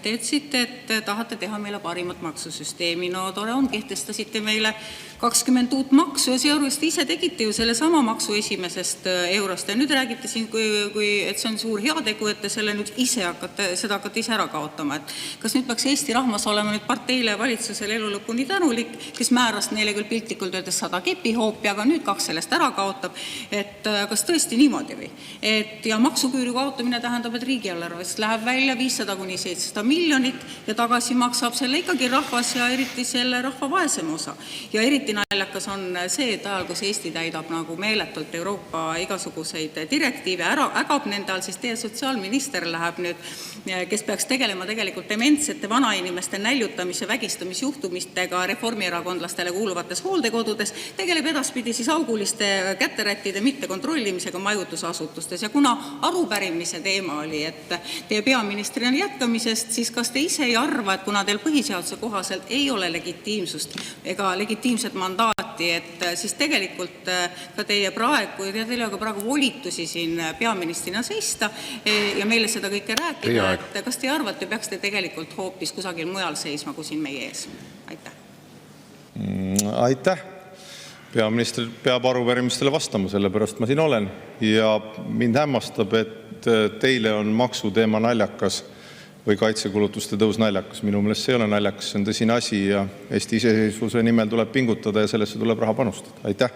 Te ütlesite, et tahate teha meile parimat maksusüsteemi. No tore on, kehtestasite meile 20 uut maksu ja seejuures te ise tegite ju sellesama maksu esimesest eurost. Ja nüüd räägite siin, et see on suur heategu, et te selle nüüd ise hakkate ära kaotama. Et kas nüüd peaks Eesti rahvas olema nüüd parteile ja valitsusele elu lõpuni tänulik, kes määras neile küll piltlikult öeldes 100 kepihoopi, aga nüüd 2 sellest ära kaotab? Et kas tõesti niimoodi või? Ja maksuküüru kaotamine tähendab, et riigieelarvest läheb välja 500–700 miljonit ja tagasi maksab selle ikkagi rahvas ja eriti selle rahva vaesem osa. Ja eriti naljakas on see, et ajal, kus Eesti täidab nagu meeletult Euroopa igasuguseid direktiive, ägab nende all, siis teie sotsiaalminister läheb nüüd, kes peaks tegelema tegelikult dementsete vanainimeste näljutamise, vägistamisjuhtumistega reformierakondlastele kuuluvates hooldekodudes, tegeleb edaspidi siis auguliste käterättide mittekontrollimisega majutusasutustes. Ja kuna arupärimise teema oli, et teie peaministrina jätkamisest, siis kas te ise ei arva, et kuna teil põhiseaduse kohaselt ei ole legitiimsust ega legitiimset mandaati, et siis tegelikult ka teil ei ole praegu volitusi siin peaministrina seista ja meile seda kõike rääkida, et kas te ei arva, et te peaksite tegelikult hoopis kusagil mujal seisma kui siin meie ees? Aitäh. Aitäh. Peaminister peab arupärimistele vastama, sellepärast ma siin olen. Ja mind hämmastab, et teile on maksuteema naljakas või kaitsekulutuste tõus naljakas. Minu meelest see ei ole naljakas, see on tõsine asi ja Eesti iseseisvuse nimel tuleb pingutada ja sellesse tuleb raha panustada. Aitäh.